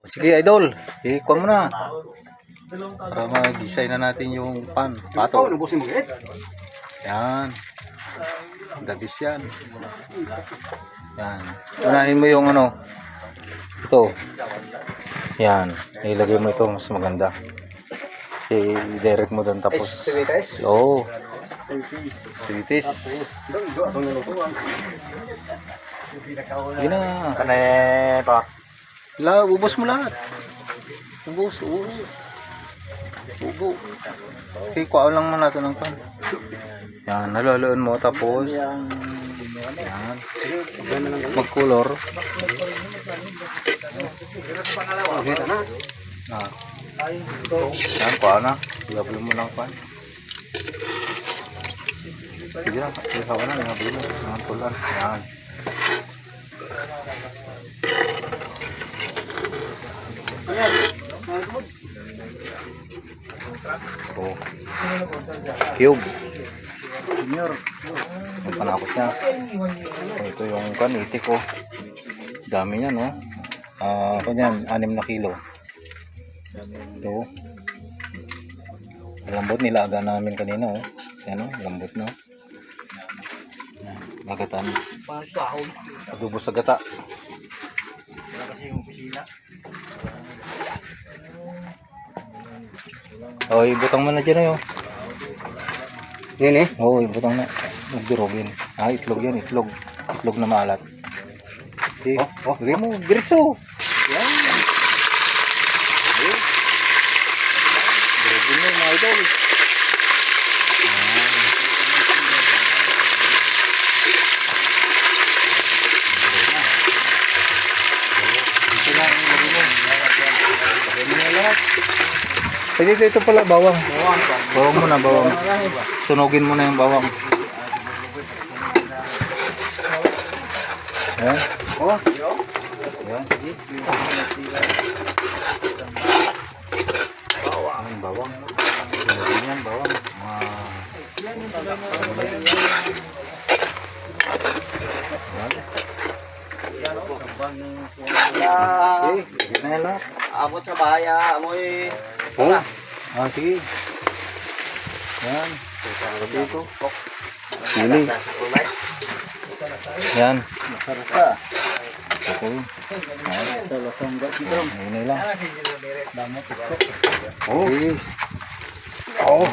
Sige idol, ikuha mo na. Para mag-design na natin yung pato. Yan. Dabis yan. Yan. Unahin mo yung ano. Ito. Yan. Ilagay mo ito, mas maganda. I-direct mo doon tapos. Oo. Sweeties. Yun na. Kaneto. Ubos mo lahat. Ubos. Ubo. Okay, kuha lang mo natin ng pan. Yan, haluluin mo tapos. Yan. Mag-color. Yan, kuha na. Ihablo mo lang pan. Sige na, ihaw na. Ihablo mo. Yan, tulan. Yan. Oh. Cube. Ang panakot niya. Ito yung kaniti ko. Dami niya, no? Kanyan, 6 na kilo. Ito. Lambot nilaga namin kanina, oh. Yan, oh. Lambot, no? Bagatan. Adobo sa gata. Oh, ibutang mo na dyan, oh. Yan eh. Oo, ibutang na. Magdurogin. Itlog yan, itlog. Itlog na maalat. Lagay mo, dirso. Yan. Durogin mo, mga idol. Ito pala, bawang. Bawang muna, bawang. Sunugin mo na yung bawang. Ayan. Ayan. Ayan, bawang. Sunugin yan, bawang. Okay, sige na yan lahat. Abot sa bahaya, amoy. Sige. Yan. Dito. Sili. Yan. Okay. Ayan lang. Okay. Oh.